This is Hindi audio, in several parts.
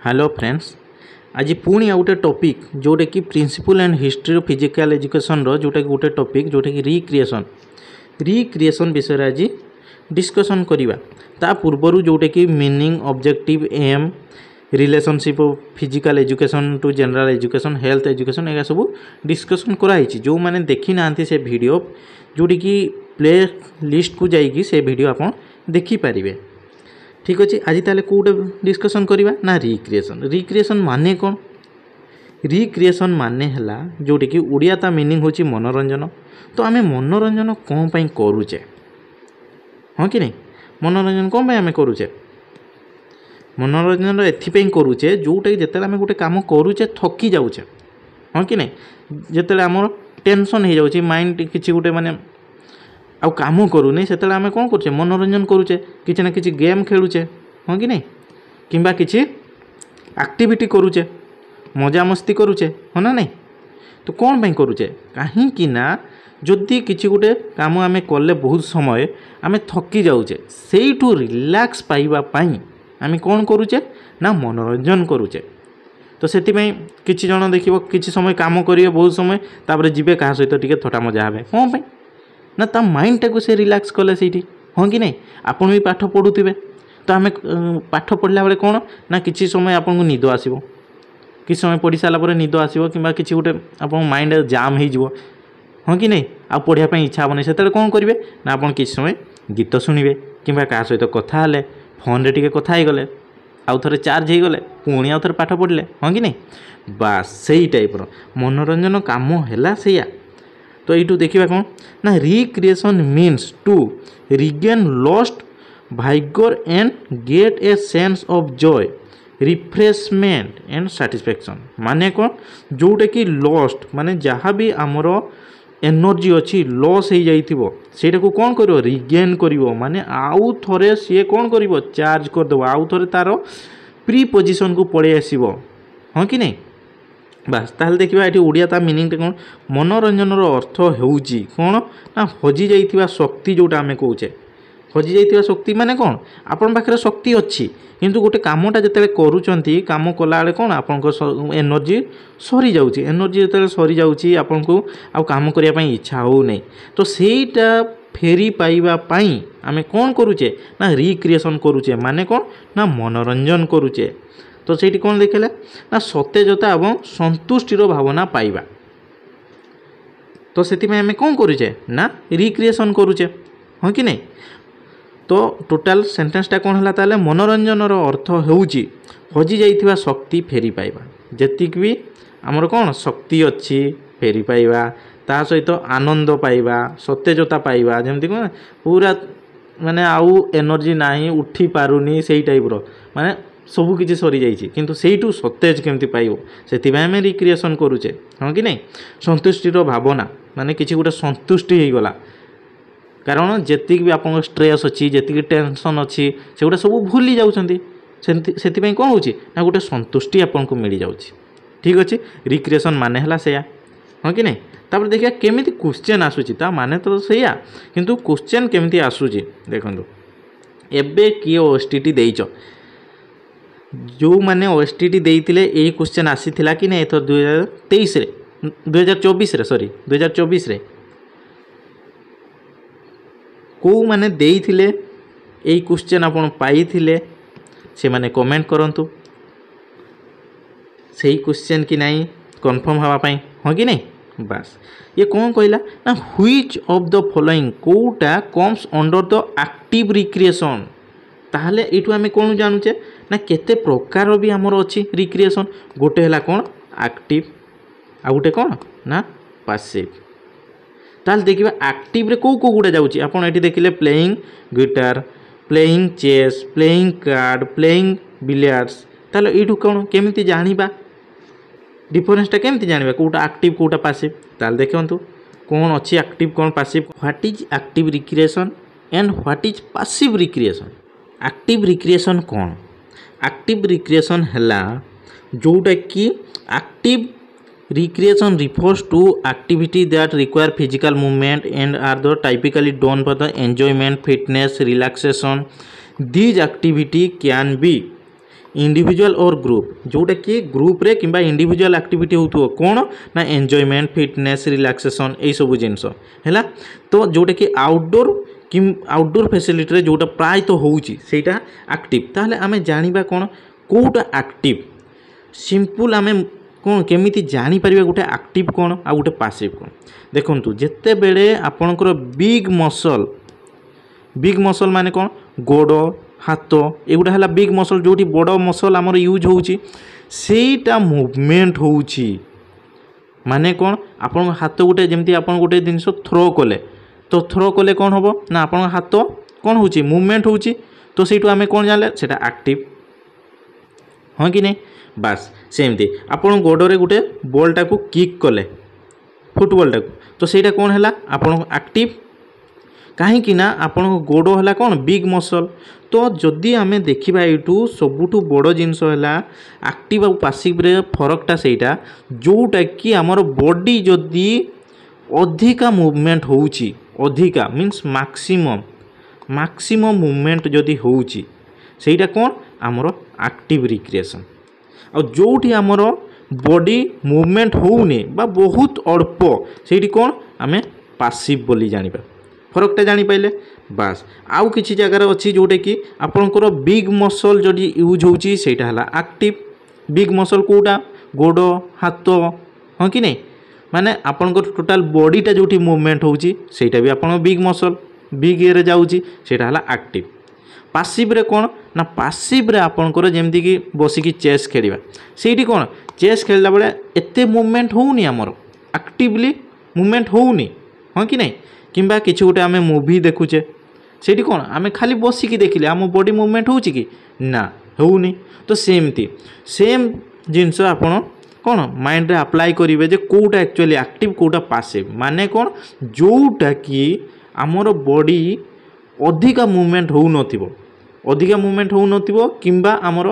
हेलो फ्रेंड्स आज पुणी आ गोटे टॉपिक जोटा कि principle and history of physical education रो जोटा कि गोटे टॉपिक जोटा कि रिक्रिएशन विषय आज डिस्कशन करवा ता पूर्वर जोटा कि meaning objective aim relationship of physical education to general education health education एगा सब डिस्कशन कराई जो मैंने देखी ना से वीडियो जोटी कि प्ले लिस्ट को जाइए से वीडियो आप देखिपारे। ठीक अच्छे आज ताले कोटे डिस्कशन करवा ना रिक्रिएशन माने कौन रिक्रिएशन माने हला जोटी कि उड़िया ता मीनिंग होची मनोरंजन। तो आमे मनोरंजन कौन पाई करूचे हाँ कि नहीं मनोरंजन कौन पाई आमे करूचे मनोरंजन एथिपाई करूचे जोटा कि जेते आमे गोटे काम करूचे थकी जाऊचे हाँ कि नहीं जेते आमर टेंशन हो जाउची माइंड किछि गोटे माने आउ काम करूनी से आम कौन करुचे मनोरंजन करुचे किसी ना किसी गेम खेलुचे हाँ कि नहीं किंबा किसी एक्टिविटी करुचे मजा मस्ती करुचे हाँ ना नहीं। तो कौन पाई करुचे कहीं ना जदि किसी गोटे काम आम कले बहुत समय आम थकी जाऊचे सेठू रिलैक्स पाइबा पाई आम कौन करुचे ना मनोरंजन करुचे। तो से किसी जन देखिए किसी समय काम करेंगे बहुत समय तापर जीवे क्या सहित टिके थटा मजा हे कौन पाई ना ता माइंड टाक से रिलैक्स कले से हाँ कि नहीं आपन भी पाठ पढ़ुवे तो आम पाठ पढ़ला बेले कौन ना किसी समय आपको निद आसो किसी समय पढ़ी सारापर निद आसो कि किसी गोटे आप माइंड जाम हो हाँ कि नहीं आ पढ़ापी इच्छा हेनी से कौन करेंगे ना आप किसी समय गीत शुणे कि क्या सहित कथा हेले फोन रे कथा गले आउ थे चार्ज हो गले पुणी आउ थे पाठ पढ़ले हाँ कि नहीं बास से टाइप्र मनोरंजन काम है से। तो यू देखा कौन ना recreation means to regain lost vigour and get a sense of joy refreshment and satisfaction माने कौन जोटा कि लॉस्ट माने जहाँ भी आमर एनर्जी अच्छी लॉस हो जाइथिबो सेटा को कौन करिवो रिगेन करिवो माने आउ थरे सी कौन करिवो चार्ज कर देबो आउ थरे तार प्री पोजिशन को पड़े आसीबो हाँ कि नहीं बास ताहले देखिबा एठी ओडिया ता मीनिंग कौन मनोरंजन अर्थ होउची कौन ना हजि जाइथिबा शक्ति जोटा आमे कहूचे हजि जाइथिबा शक्ति माने कौन आपन पाखरे शक्ति अच्छी किंतु गोटे कामटा जते करूचंती काम कला बेले कौन आपन एनर्जी सरी जाउची एनर्जी जते सरी जाउची आपन को आ काम करिया पई इच्छा हो नै तो सेटा फेरी पाइबा पाई आमे कौन करूचे ना रिक्रिएशन करूचे माने कौन ना मनोरंजन करूचे। तो सेठी कौन देखले ना सतेजता एवं संतुष्टिर भावना पाइबा तो से आम कौन करुचे ना रिक्रिएशन करुचे हाँ कि नहीं। तो टोटाल सेंटेंसटा कौन है ताले मनोरंजनर अर्थ होउची हजि जाइथिबा शक्ति फेरी पाइबा जेतिक भी आमर कौन शक्ति अच्छी फेरी पाइबा ता सहित आनंद पाइबा सतेजता पाइबा जेमती कौन पूरा माने आउ एनर्जी नाही उठी पारुनी सेही टाइप्र माने सबू किसी सरी जाइए किंतु सेठू सतेज केमती पाइब से आम रिक्रिएशन करुचे हाँ कि नहीं। संतुष्टिर भावना माने किसी गोटे संतुष्टि हो गला कारण जेतिक भी आप स्ट्रेस अच्छी जी टेंशन अच्छी से गोटे सब भूली जाऊँगी से कौन हो ना गोटे संतुष्टि आपको मिल जाऊँगी। ठीक अच्छे रिक्रिएशन माने हला से हाँ कि नहीं। तापर देखिए केमिति क्वेश्चन आसूची ता माने तो सैया किंतु क्वेश्चन केमिति आसूची देखंतु एबे किए ओएसटीटी देइछ जो मैंने ओएसटीटी देइतिले एई क्वेश्चन आसीथिला कि नहीं एथर 2023 रे 2024 रे सॉरी 2024 रे को माने देइथिले एई क्वेश्चन आपण पाइथिले से माने कमेंट करंतु सेही क्वेश्चन कि नहीं कंफर्म हवा पाई हाँ कि नहीं। बस ये कौन कहला ना which of the following quota comes under the active recreation ताहले एठू आमे कोन जानूचे ना केते प्रकार भी आमर अच्छी रिक्रिएशन गोटे है कौन एक्टिव आ गोटे कौन ना पैसिव। ताल देखिए एक्टिव रे को गुड़ा जाउची आपन एठी देखिले playing guitar playing chess playing card playing billiards ताल एठू कौन केमिति जानिबा डिफरेंसटा केमिति जानिबा कोटा एक्टिव कोटा पैसिव ताल देखंतु कौन अच्छी एक्टिव कौन passive what is active recreation and what is passive recreation. Active recreation कौन एक्टिव रिक्रिएशन है जोटा कि active recreation refers to activity that require physical movement and are the typically done for the enjoyment fitness relaxation these activity can be individual और ग्रुप जोटा कि ग्रुप रे किंबा इंडिविजुअल एक्टिविटी होतो कोन ना एन्जॉयमेंट फिटनेस रिलैक्सेशन ए सब जिनस हैला। तो जोटा कि आउटडोर फैसिलिटी रे जोटा प्राय तो होउची सेटा एक्टिव। ताहले आमे जानिबा कोन कोटा एक्टिव सिंपल आमे कोन केमिति जानि परिबा गोटे एक्टिव कोन आ गोटे पैसिव कोन। देखंतु जेते बेले आपनकर बिग मसल माने कोन गोड़ हाथ एगुड़ा है बिग मसल जो बड़ मसल आमर यूज होउची सेटा मूवमेंट होउची माने कौन आपन हाथ गोटे जमती आपन गोटे जिनस थ्रो कले तो थ्रो कले कौन हम ना आपन हाथ कौन होउची मूवमेंट होउची तो सेटू आमे कौन जानले सेटा एक्टिव हाँ कि नहीं। बास सेमती आपन गोडरे गोटे बॉलटा को किक कले फुटबॉलटा को तो सेटा कौन है आपन एक्टिव कहीं ना आपण गोड़ है कौन बिग मसल। तो जदि आमे देखिबा एटू सबुठू बड़ जिनस है एक्टिव और पैसिव रे फरकटा सेटा जोटा कि आमर बॉडी जदि अधिका मूवमेंट होउची अधिका मीन्स मैक्सिमम मूवमेंट जदि होउची सेटा कौन आमर एक्टिव रिक्रिएशन और जोटी आमर बॉडी मूवमेंट होउनी बा बहुत अल्प सेठी कौन आमे पैसिव बोली जानिबा फरकटा जानी पाइले। बास आउ किछि जगार अच्छी जोटे कि आपनकर बिग मसल जदि यूज होउची सेटा हला एक्टिव। बिग मसल कोटा गोड़ हाथ हाँ कि नहीं माने आपनकर टोटाल बॉडीटा जोटी मूवमेंट होउची सेटा भी आपन बिग मसल बिग ए रे जाउची सेटा हला एक्टिव। पैसिव रे कोन ना पैसिव रे आपनकर जेमति कि बसिकी चेस खेलिबा सेठी कोन चेस खेलला बेले एते मूवमेंट होउनी हमर एक्टिवली मूवमेंट होउनी हाँ कि नहीं किंबा किसी गोटे आमे मूवी देखुचे सेठी कौन आमे खाली बसिकी देखिले आम बॉडी मूवमेंट होउची कि ना होउनी। तो सेमती सेम जिनस आपण कौन माइंड रे अप्लाई करिवे जे कोटा एक्चुअली एक्टिव कोटा पैसिव माने कौन जोटा कि आमर बॉडी अधिका मूवमेंट होउ नथिबो किंबा आमर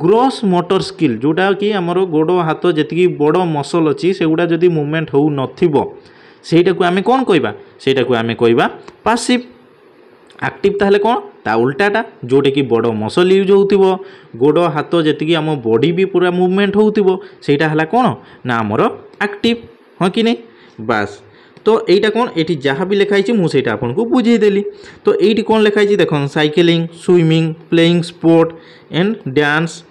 ग्रॉस मोटर स्किल जोटा कि आमर गोड़ हाथ जेतिकी बड़ मसल अछि सेगुडा जदि मूवमेंट होउ नथिबो सेटा को आमे कौन कहबा सेटा को आमे कहबा पैसिव। एक्टिव ताहले कौन ता उल्टाटा जोटे कि बड़ मसल यूज होउथिबो गोड़ हाथ जेतिकी आम बॉडी भी पूरा मूवमेंट होउथिबो सेटा हला कौन ना आमर एक्टिव हाँ कि नहीं। बास तो एटा कौन एटी जहाँ भी लिखाई मु सेटा आपको बुझे देली। तो एटी कौन लिखाई देखो cycling swimming playing sport and dance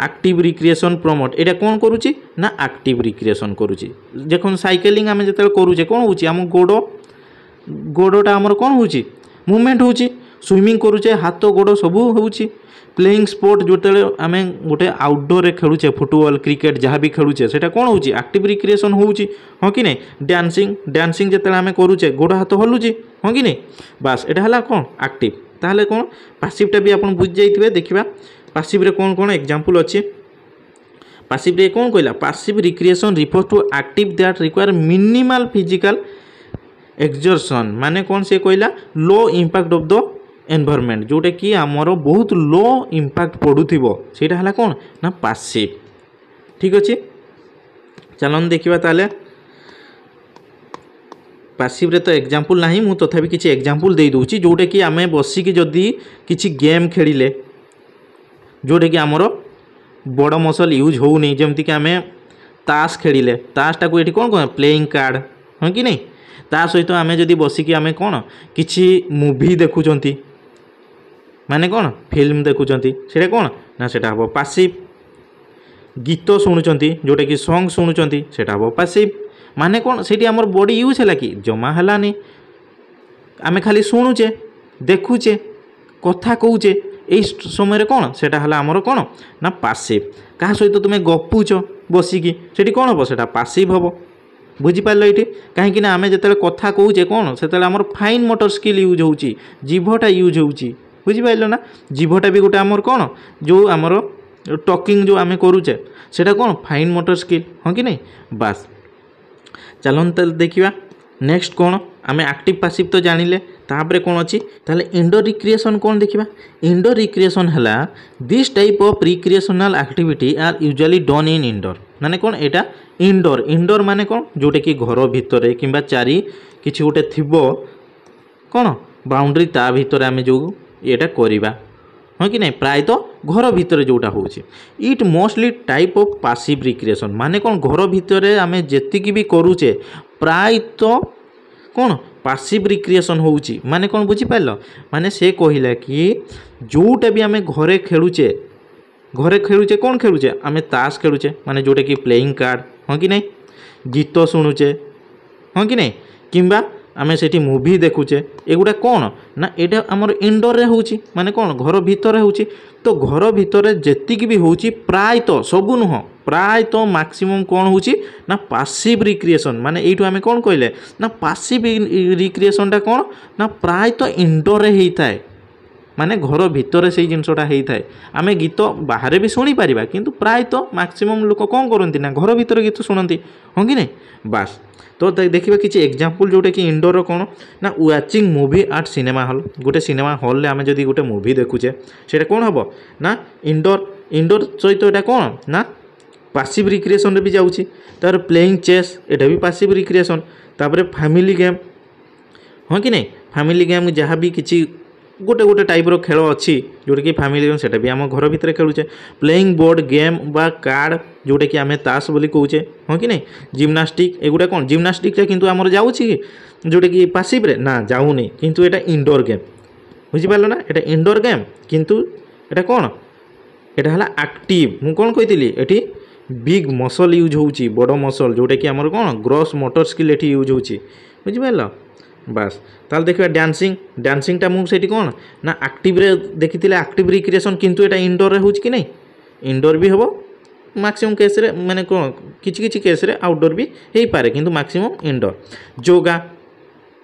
active recreation promote एटा कौन करुची ना एक्टिव रिक्रिएशन करुची। देखो साइकिलिंग आम जो करुचे कौन होची आम गोड़टा आमर कौन होची मूवमेंट होची स्विमिंग करुचे हाथ गोड़ सब होची। प्लेइंग स्पोर्ट जोते आम गोटे आउटडोर रे खेलुचे फुटबॉल क्रिकेट जहाँ भी खेलुचे सेटा कौन होची एक्टिव रिक्रिएशन होची हाँ कि नहीं। डांसिंग जो आम करुचे गोड़ हाथ हलुची हाँ कि नहीं। बास एटा हला कौन एक्टिव। ताहले कौन पैसिवटा भी आपन बुझ जाइथिबे देखिबा पैसिव रे कौन कौन एग्जांपल अच्छे। पैसिव रे कौन कहला passive recreation refer to active that require minimal physical exertion माने कौन से कहला low impact of the environment जोटे कि आमर बहुत लो इंपैक्ट पड़ुथिबो सेटा हला कौन ना पैसिव। ठीक अच्छे चलन देखिबा ताले पैसिव रे तो एग्जांपल नाही मु तथापि किछि एग्जांपल दे दोछि जोटे कि आमे बसिकी जदी किछि गेम खेलिले जोटे कि आमर बड़ मसल यूज होउनी जेमति कि आमे ताश खेलिले ताशटा को एठी कौन कह प्लेइंग कार्ड हाँ कि नहीं। ता सहित आमे जदी बसिकी आमे कौन किछि मूवी देखुचंती माने कौन फिल्म देखुचंती सेटा कौन ना सेटा हबो पैसिव। गीत शुणुचंती जोटा कि सॉन्ग शुणुचंती सेटा हबो पैसिव माने कौन सेठी आमर बॉडी यूज हैला कि जमा हैलानी आमे खाली शुणुचे देखुचे कथा कहूचे এই সময় कौन सेटा हला आमर कौन ना पैसिव। क्या सहित तुम गपुच बसिकी सेठी कौन हम सेटा पैसिव हम बुझीपार ये कहीं आम जो कथा कहे कौन से आमर फाइन मोटर स्किल यूज होची जीभटा यूज होची बुझीपार ना जीभटा भी गोटे आमर कौन जो आमर टॉकिंग जो आम करुचे सेटा कौन फाइन मोटर स्किल हाँ कि नहीं। बास चलन देखिए नेक्स्ट कौन आम एक्टिव पैसिव तो जानिले तापरे कौन अच्छी ताले इंडोर रिक्रिएशन कौन देखिबा। इंडोर रिक्रिएशन हला this type of recreational activity are usually done in indoor माने कौन एटा इंडोर माने कौन जोटे कि घर भितर किंबा चारि किछि गोटे थिबो कौन बाउंड्री ता भितर आमे जो एटा करिबा हाँ कि नहीं प्रायतः घर भितर जोटा होची it mostly type of passive recreation माने कौन घर भितर आमे जेतिकी भी करूचे प्रायतः कौन पासिव रिक्रिएशन होची माने कौन बुझी पाइल माने से कहिला कि जोटा भी आमे घरे खेलुचे कौन खेलुचे आमे ताश खेलुचे माने जोटा कि प्लेइंग कार्ड हाँ कि नहीं गीत शुणुचे हाँ कि नहीं किंबा आमे सेठी मूवी देखुचे एगुड़ा कौन ना एटा हमर इंडोर रे होची माने कौन घर भीतर होची तो घर भीतर जेतिक भी होची प्रायतः सबु नुह प्रायतः मैक्सिमम कौन होची ना पासिव रिक्रिएशन माने एठू आमे कौन कहले ना पासिव रिक्रिएशन टा कौन ना प्रायतः इंडोर रे हेई थाए माने घर भितर से जिनसटा होता है आमे गीत बाहर भी शुणी पारिबा किंतु प्रायतः मैक्सिमम लोक कौन करती ना घर भितर गीत शुणती हाँ कि नहीं बास तो देखिए किसी एग्जांपल जोटा कि इंडोर कौन ना watching movie eight cinema hall गोटे सिनेमा हॉल में आम जदि गोटे मूवी देखुचे से कौन हम ना इंडोर सहित यहाँ कौन ना पासिव रिक्रिएशन भी जाऊँगी तार प्लेइंग चेस एटा भी पासिव रिक्रिएशन तापर फैमिली गेम हाँ कि नहीं फैमिली गेम जहाँ भी किसी गोटे गोटे टाइप रो खेल अच्छी जोटा कि फैमिली गेम सेटा भी आम घर भितर खेलुचे प्लेइंग बोर्ड गेम बा कार्ड जोटा कि आम ताश बोली कहूचे हाँ कि नहीं जिम्नास्टिक एगुड़ा कौन जिम्नास्टिक किंतु आमर जाऊँगी जोटा कि पासिव रे ना जाऊनी किंतु एटा इंडोर गेम बुझिपार ना एटा इंडोर गेम किंतु एटा कौन एटा हला एक्टिव मु कौन कही एटी बिग मसल यूज होची बड़ मसल जोटा कि आमर कौन gross motor skill eighty use होची बुझिपार बास ताल देखिए डांसिंगटा मुझे कौन ना एक्टिव रे देखी एक्टिव रिक्रिएशन किंतु एटा इंडोर रे होची कि नहीं इंडोर भी हम मैक्सिमम केस रे माने कौन किछि केस रे आउटडोर भी हो पारे किंतु मैक्सिमम इंडोर योगा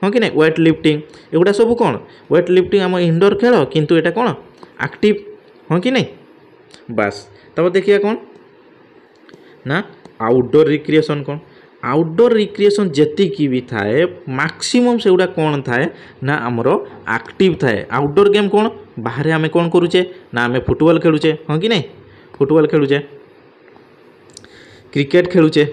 हाँ कि नहीं वेट लिफ्टिंग एगुड़ा सब कौन वेट लिफ्टिंग आम इंडोर खेल किंतु एटा कौन एक्टिव हाँ कि नहीं बास तब देखिए कौन ना आउटडोर रिक्रिएशन कौन आउटडोर रिक्रिएशन जेतिकी भी थाए मैक्सिमम से गुड़ा कौन थाए ना आमर एक्टिव थाए आउटडोर गेम कौन बाहर आमे कौन करूचे ना आमे फुटबॉल खेलुचे हाँ कि नहीं फुटबॉल खेलुचे क्रिकेट खेलुचे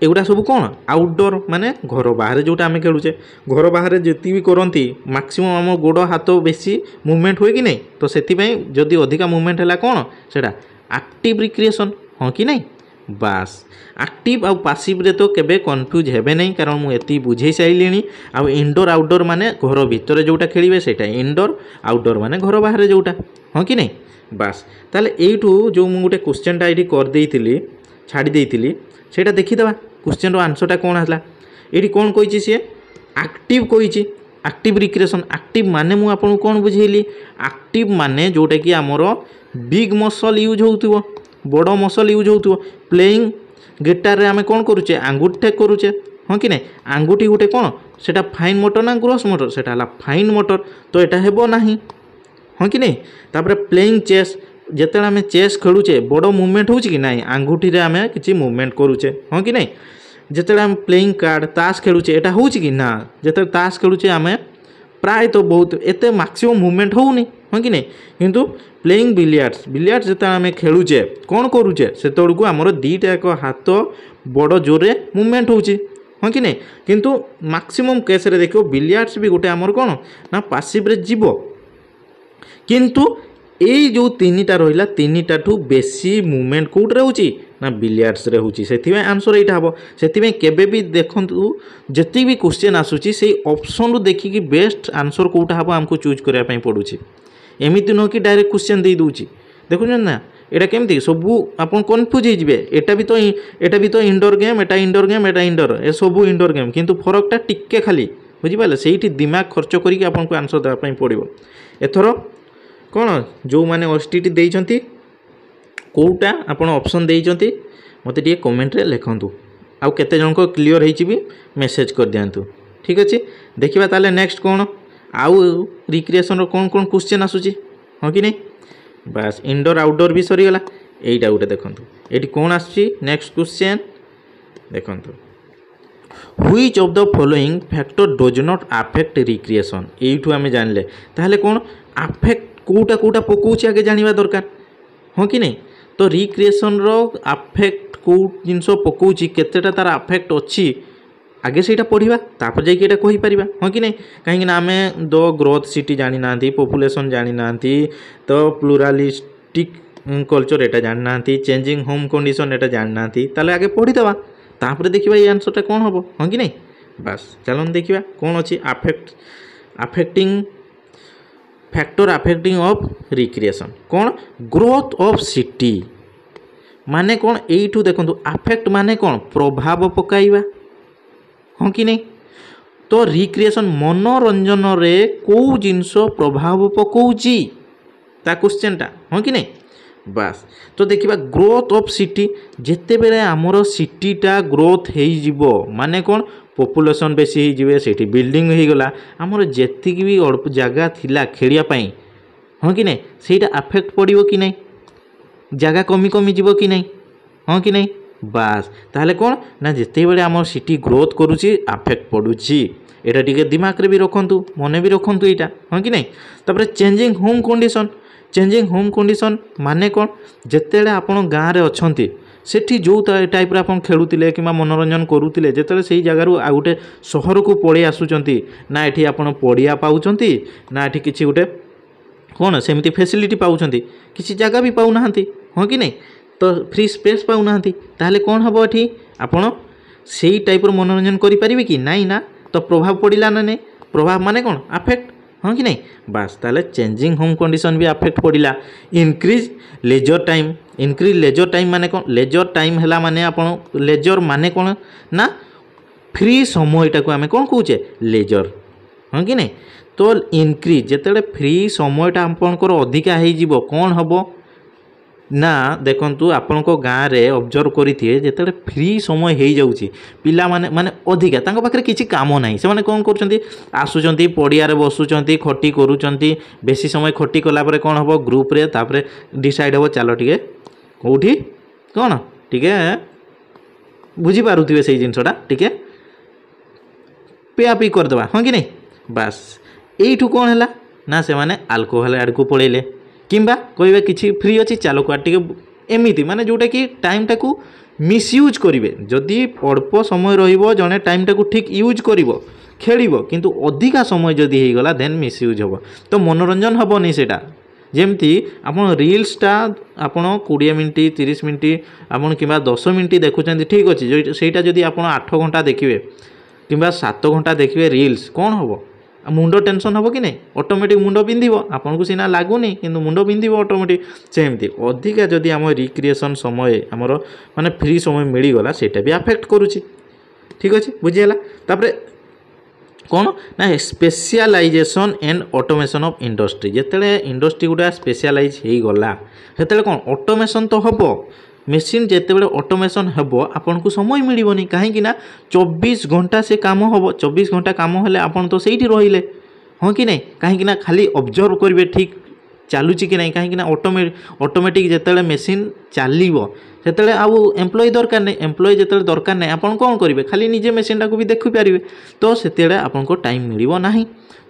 एगुड़ा सब कौन आउटडोर माने घर बाहर जोटा आमे खेलुचे घर बाहर जेती भी करती मैक्सिमम आम गोड़ हाथ बेसी मूवमेंट हुए कि नहीं तो से जदि अधिका मूवमेंट है कौन सेटा एक्टिव रिक्रिएशन हाँ कि नहीं बास एक्टिव आउ पासिव रे तो केबे कन्फ्यूज हेबे नहीं कारण मु एति बुझे साइलिनी आ इंडोर आउटडोर माने घर भीतर जोटा खेलिबे सेटा इंडोर आउटडोर माने घर बाहर जोटा हाँ कि नहीं बास ताले एइठू जो मु गोटे क्वेश्चनटा एठी कर देइतिली छाड़ी देइतिली सेटा देखिदबा क्वेश्चन रो आंसरटा कोन आसला एठी कोन कहिछि से एक्टिव कहिछि एक्टिव रिक्रिएशन एक्टिव माने मु आपन कोन बुझेली एक्टिव माने जोटा कि हमर बिग मसल यूज होउतिबो बड़ मसल यूज होउतिबो प्लेइंग गिटार रे आमे कौन करूचे आंगुठी करूचे हाँ कि नहीं आंगुठी गोटे कौन सेटा फाइन मोटर ना ग्रोस मोटर सेटा हला फाइन मोटर तो एटा हेबो नाही हाँ कि नहीं तापर प्लेइंग चेस जेते आमे चेस खेलुचे बड़ मूवमेंट होउची कि नहीं आंगुठी रे आमे किछि मूवमेंट करूचे हाँ कि नहीं जेते आमे प्लेइंग कार्ड ताश खेलुचे एटा होउची कि ना जेते ताश खेलुचे आमे प्राय तो बहुत एते मैक्सिमम मूवमेंट होउनी हाँ कि नहीं किंतु प्लेइंग बिलियार्ड्स जिते आम खेलुचे कौन करूचे से को आमर दीटा एक हाथ बड़ जोरे मूवमेंट होची हाँ कि नहीं किंतु मैक्सिमम केस रे देखो बिलियार्ड्स भी गोटे आमर कौन ना पासिव रे जीवो किंतु एई जो तीनटा रहिला तीनटा ठू बेसी मूवमेंट कोउट होची ना बिलियार्ड्स रे होची सेथिबे आंसर एटा हबो सेथिबे केबे भी देखंतु जति भी क्वेश्चन आसुची से ऑप्शन रो देखि कि बेस्ट आंसर कोउटा हबो हमको चूज करिया पई पडुची एमिति न कि डायरेक्ट क्वेश्चन दे दूची देखुन ना एटा केमती सबू आपन कन्फ्यूज हो जिवे एटा भी तो इंडोर गेम एटा इंडोर ए सबू इंडोर गेम किंतु फरकटा टिके खाली बुझी पाले सेठी दिमाग खर्च करिक आपन को आंसर देबा पई पड़िबो एथरो कौन जो मैंने ओएसटीटी देइचंती कोउटा आपन ऑप्शन देइचंती मते टिके कमेंट रे लिखंतु आउ केते जन को क्लियर हेची भी मेसेज कर दियंतु ठीक अछि देखिबा ताले नेक्स्ट कोन आउ रिक्रिएशन रो कौन कौन क्वेश्चन आसुची हाँ कि नहीं बास इंडोर आउटडोर भी सरीगला एटा गोटे देखंतु एटी कौन आसुची नेक्स्ट क्वेश्चन देखंतु which of the following factor does not affect recreation एइठू आमे जानले ताहले कौन अफेक्ट कोटा कोटा पकोची आगे जानिबा दरकार हाँ कि नहीं तो रिक्रिएशन रो अफेक्ट को जिनसो पकोची केतेटा तार अफेक्ट अछि आगे से पढ़ा तापर जाइए कही पार हाँ कि नहीं कहीं आम द ग्रोथ सिटी जानी ना पॉपुलेशन जानी ना तो प्लुरालिस्टिक कल्चर एटा जानी ना चेंजिंग होम कंडीशन एटा जानी ना ताले आगे पढ़ीदे तापर देखा ये आंसरटा कौन हम हाँ कि नहीं बास चलन देखा कौन अच्छी affecting factor affecting of recreation कौन ग्रोथ ऑफ सिटी माने कौन यू देखो अफेक्ट माने कौन प्रभाव पकाइबा हाँ कि नहीं तो रिक्रिएशन मनोरंजन रे कौ जिनस प्रभाव पकाउची ता क्वेश्चनटा हाँ कि नहीं बास तो देखिबा ग्रोथ ऑफ सिटी जेते बेले आमर सिटीटा ग्रोथ हो जिवो माने कौन पॉपुलेशन बेसी हो जिवे सेठी बिल्डिंग हो गला आमर जेति भी अल्प जगह थिला खेलिया पई हाँ कि नहीं सेटा अफेक्ट पड़िबो कि नहीं जगह कमी कमी जीवो कि नहीं हाँ कि नहीं बास ताहले कौन ना जिते बेले आमर सिटी ग्रोथ करुची अफेक्ट पड़ुची एटा टिके दिमाग रे भी रखंतु मने भी रखंतु एटा हाँ कि नहीं तापर चेंजिंग होम कंडीशन माने कौन जेतेले आपण गाँव रे अछंती सेठी जो टाइप रे आपण खेलुतिले कि मनोरंजन करुतिले जेतेले सेही जगार आ गोटे सहर को पड़े आसुचंती ना एठी आपण पड़िया पाउचंती ना एठी किछि गोटे कौन सेमती फैसिलिटी पाउचंती किछि जगह भी पाउ नाहंती हाँ कि नहीं तो फ्री स्पेस पाउ नाहंती ताहले कौन हबो एठी आपण सेही टाइप रो मनोरंजन करि परिबे कि नहीं ना तो प्रभाव पड़िला ना नहीं प्रभाव माने कौन अफेक्ट हाँ कि नहीं बास ताले चेंजिंग होम कंडीशन भी अफेक्ट पड़िला इंक्रीज लेजर टाइम माने कौन लेजर टाइम हैला माने आपण लेजर माने कौन ना फ्री समयटा को आमे कौन कहूचे लेजर हाँ कि नहीं तो इंक्रीज जेतेले फ्री समयटा आपणकर अधिका हो जिवो कौन हबो ना देखंतु आपणको गाँव रे ऑब्जर्व करिथिए जेतेले फ्री समय हो जाउची पिला माने माने अधिका तांको पाखरे किछि काम नाही से माने कोन करचंती आसुचंती पडिया रे बसुचंती खटी करूचंती बेसी समय खटी कला परे कोन हबो ग्रुप रे तापरे डिसाइड हबो चलो टिके कोठी कोन टिके बुझी पारुथिबे सेही जिंसटा टिके पिया पी कर देबा हां कि नहीं बास एइठु कोन हला ना से माने अल्कोहल आड़ को पळेले किंबा कहबे किछि फ्री अछि चलो को टिके एमिति माने जोटा कि टाइम टाकू मिसयूज करिवे जदि अल्प समय रहिबो जने टाइम टाकू ठीक यूज करिवो खेलिबो किंतु अधिका समय जदि हे गला देन मिसयूज हबो तो मनोरंजन हबोनी सेटा जेमती आपण रील्सटा आपण 20 मिनिट 30 मिनिट आपण किंबा 10 मिनिट देखुचंती ठीक अछि सेटा जदि आपण 8 घंटा देखिवे किंबा 7 घंटा देखिवे रील्स कोन हबो मुंड टेंशन हम कि नहीं ऑटोमेटिक मुंड बिंधिब आपन को सीना लागुनी किंतु मुंड बिंधिब ऑटोमेटिक सेमती अधिका जदि आम रिक्रिएशन समय आमर माने फ्री समय मिलगला सेटा भी अफेक्ट करुची ठीक अच्छे बुझीगला तापरे कौन ना specialization and automation of industry जेतेले इंडस्ट्री गुटा स्पेशलाइज हो गला सेतेले कौन ऑटोमेशन तो हबो मेसीन जिते बड़े ऑटोमेशन हेबो आपन को समय मिलबनी कहीं ना 24 घंटा से काम हम 24 घंटा काम हेले आपन तो सेठी रहिले हाँ कि नहीं कहीं ना खाली ऑब्जर्व करेंगे ठीक चलुची कि नहीं कहीं ऑटोमेटिक जिते मेसीन चलो से आउ एम्प्लॉय दरकार नहीं एम्प्लॉय जिते दरकार नहीं आपन कौन करेंगे खाली निजे मेसीनटा को भी देखिपारे तो से आपन को टाइम मिल ना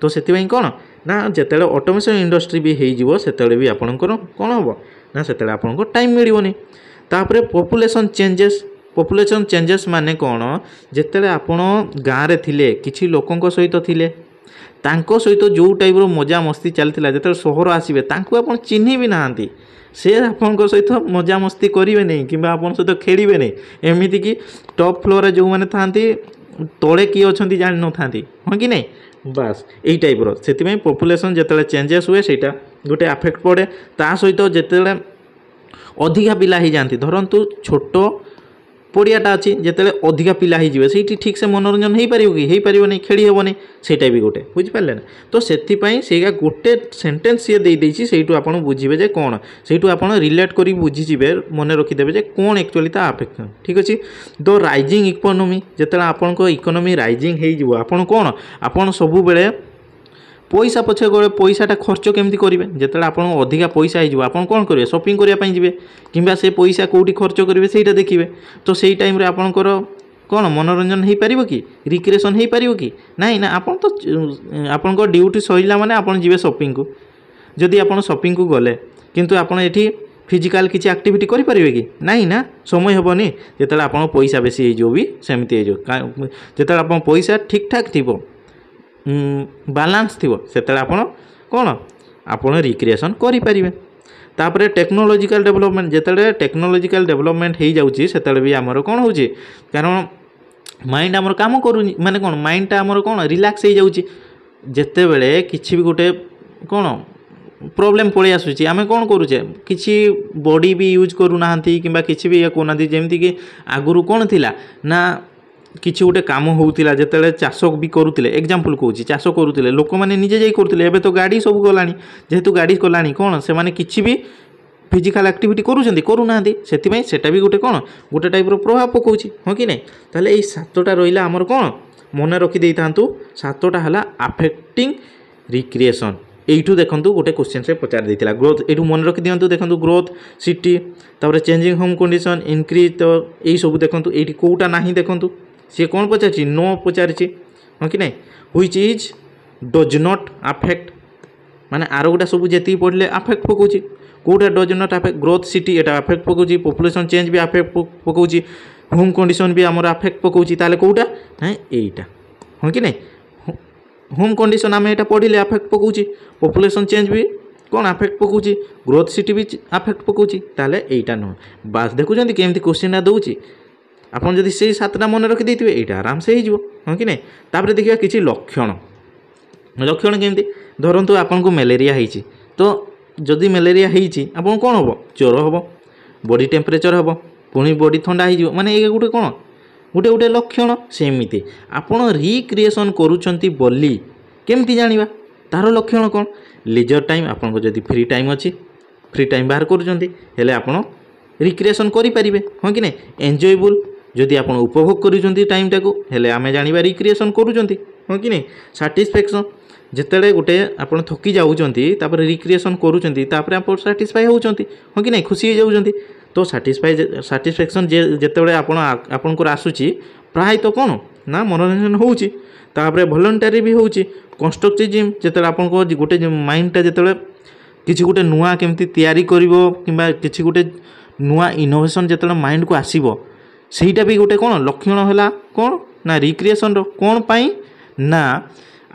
तो से कौन ना जिते ऑटोमेशन इंडस्ट्री भी होते भी आपंकर कौन हम ना से आपन टाइम मिलनी तापरे पॉपुलेशन चेंजेस माने कौन जिते आपण गाँव रे थिले किछि लोकंक सहित थिले तांको सहित जो टाइप रो मजा मस्ती चलतिला जिते सहर आसीबे तांको आपण चिन्हि भी नाहांती से आपन सहित मजा मस्ती करेंगे नहीं कि आपन सहित खेलिबे नहीं एमिति कि टॉप फ्लोर रे जो माने थांती तले किए अछंती जानि न थांती हाँ कि नहीं बास यही टाइप रो सेति पॉपुलेशन जिते चेंजेस हुए सेटा गोटे अफेक्ट पड़े ता सहित जिते अधिका पिला ही जाती धरतु छोट पड़ियाटा अच्छी जिते अधिका पिला ही ठीक से मनोरंजन हो पार कि हो पार नहीं खेली हेबनी सेटा भी गोटे बुझिपारे ना तो से गोटे सेंटेंस सी देदेसी से आप बुझे जे कौन से आप रिलेट कर बुझीजे मन रखिदेवे जे कौन एक्चुअली ता अफेक्शन ठीक अच्छे द राइजिंग इकोनोमी जिते आपण इकोनोमी राइजिंग हो आपन कौन आपन सबु बेले पैसा पछे गए पैसाटा खर्च केमती करेंगे जिते आप अधिका पैसा हो आप कौन करेंगे शॉपिंग करने जी कि से पैसा कौटी खर्च करेंगे सहीटा देखिए तो सही टाइम आपणकर कौन मनोरंजन हो पार कि रिक्रिएशन हो पार कि नाई ना आप तो आपण ड्यूटी सरिला माने आप जी शॉपिंग को जदि आप शॉपिंग को गले किंतु आपड़ ये फिजिकल किसी एक्टिविटी करेंगे कि नहीं ना समय हेनी जो आप पैसा बेसी हो भी सेमती हो जो आप पैसा ठीक ठाक थी बालांस थी से आप कौन आप रिक्रिएशन करेंगे। तापर टेक्नोलॉजिकल डेवलपमेंट जिते टेक्नोलॉजिकल डेवलपमेंट हो जाऊँगी से भी आमर कौन हो कारण माइंड आमर काम करूँ माने कौन माइंडटा आमर कौन रिलैक्स हो जाऊँगी जिते बड़े किसी भी गोटे कौन प्रोब्लेम पड़े आसूँ आम कौन करुचे किसी बॉडी भी यूज करूना कि किसी भी ये कहना जमीक कि आगुरी कौन थिला ना किसी गोटे काम होता जिते चाष भी करुले एग्जांपल कहूँ चाष करुले लोक मैंने निजे जाई करुले एबे तो गाड़ी सब गलानी जेहेतु गाड़ी गलानी कौन से माने किसी भी फिजिकल एक्टिविटी करूना से भी गोटे कौन गोटे टाइप प्रभाव पकाउछ हाँ कि नहीं ताले ये सातटा रहा आमर कौन मन रखी था सातटा है अफेक्टिंग रिक्रिएशन यू देखूँ गोटे क्वेश्चन से पचार देता ग्रोथ यू मन रखी दिखाँ देखो ग्रोथ सिटी तापर चेंजिंग होम कंडीशन इंक्रीज तो यही सब देखूँ ये कौटा ना देखूँ सी कौन पचार नो पचार हाँ कि नहीं which is does not affect माने आर गोटा सब जी पढ़ले अफेक्ट पकाउछ कौटा does not affect growth city एटा अफेक्ट पकाउछ पॉपुलेशन चेंज भी अफेक्ट पकाउछ होम कंडीशन भी आमर अफेक्ट पकाउछ ताले कौटा ना यहीटा हाँ कि नहीं होम कंडीशन आम यहाँ पढ़ले अफेक्ट पकाउछ पॉपुलेशन चेंज भी कौन अफेक्ट पकाउछ ग्रोथ सिटी भी अफेक्ट पकाउछ ताले यहीटा नुह बास देखुं केमती क्वेश्चन दौर आपन जदि से सातटा मन रखी देते यहाँ आराम से हो हाँ कि नहीं तापर देखिए किसी लक्षण लक्षण केमती धरतु आपन को मलेरिया होती तो जदि मलेरिया होती आपन कौन हम ज्वर हम बॉडी टेम्परेचर हम पुणी बॉडी ठंडा हो माने ये गोटे कौन गोटे गोटे लक्षण सेमती आपन रिक्रिएशन करुछंती बोली केमती जानिबा तार लक्षण कौन लीजर टाइम आपन जदि फ्री टाइम अच्छी फ्री टाइम बाहर करुछंती हेले आपन रिक्रिएशन करि परिबे हाँ कि नहीं एन्जॉयबल जदि आप उपभोग करुछंती टाइमटा को हेले आमे जानिबा रिक्रिएशन करुछंती हाँ कि नहीं साटिस्फैक्शन जिते गोटे आप थकी जाऊँगी तापर रिक्रिएशन करुँच आप साटिस्फाई होती हाँ कि नहीं खुशी हो जाऊँगी तो साटिस्फैक्शन जिते आपंकर आसूची प्राय तो कौन ना मनोरंजन होपर वॉलंटरी भी होची कंस्ट्रक्टिविज्म जिते आप गोटे माइंडटा जिते किसी गोटे नुआ केमती तैयारी करिवो किंबा किसी गोटे नुआ इनोवेशन जिते माइंड को आसीबो सेहीटा भी गोटे कौन लक्षण है कौन ना रिक्रिएशन रो कौन पाई ना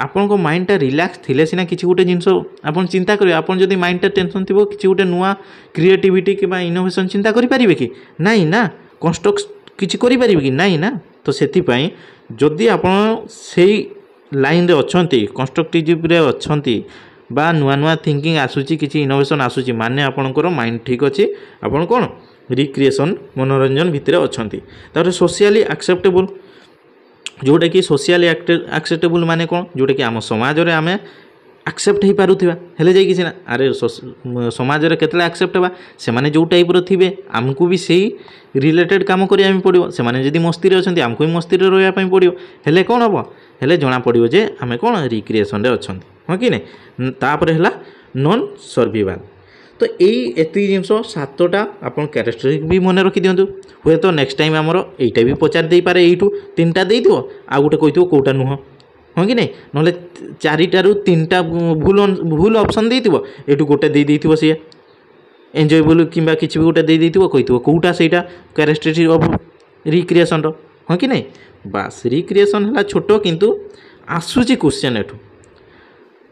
आपन को माइंडटा रिलैक्स थिले सिना किसी गोटे जिनस आपन चिंता करेंगे आपन जदि माइंडटा टेंशन थी किसी गोटे नुआ क्रिएटिविटी कि इनोवेशन चिंता करें कि नाई ना कंस्ट्रक्ट किसी करें कि नाई ना तो से जदि आपन से लाइन रे अच्छी कंस्ट्रक्टिव रे अच्छी बा नुआ नुआ थिंकिंग आसूची किसी इनोवेशन आसूची माने आपनकर माइंड ठीक अच्छी आपन कौन रिक्रिएशन मनोरंजन भितर अच्छी तापर सोशियली एक्सेप्टेबल जोटा कि सोशियली एक्सेप्टेबल माने कौन जोटा कि आम समाज रे आमे एक्सेप्ट हो पारुथिबा हेले जाई कि अरे समाज रे केतला एक्सेप्ट होबा से माने जो टाइप रो थिबे आमको भी सही रिलेटेड काम करिया में पड़ियो से माने जदि मस्ती रे अछंती आमको भी मस्ती रे रहया पई पड़ियो हेले कौन हबो हेले जना पड़ियो जे आमे कौन रिक्रिएशन रे अछंती हाँ कि नहीं तापर हला नॉन सर्वाइवल तो यही एति जिनस सातटा आपन कैरेक्टरिस्टिक भी मन रखी दिंतु हुए तो नेक्स्ट टाइम आमर एटा भी पचार दे पारे एठू तीनटा देइथो आ गोटे कहिथो कोटा नुह हाँ कि नहीं नले चारिटारू तीनटा भूल ऑप्शन देइथिबो एठू गोटे दे देइथिबो से एन्जॉयबल किंबा किछि भी गोटे दे देइथिबो कहिथो कोटा सेटा कैरेक्टरिस्टिक ऑफ रिक्रिएशन रो हाँ कि नहीं बास रिक्रिएशन हला छोटो किंतु आसुची क्वेश्चन एठू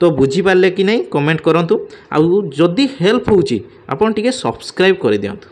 तो बुझी पारे कि नहीं कमेंट करंतु आउ जदि हेल्प होउची आपन टिके सब्सक्राइब कर दियंतु।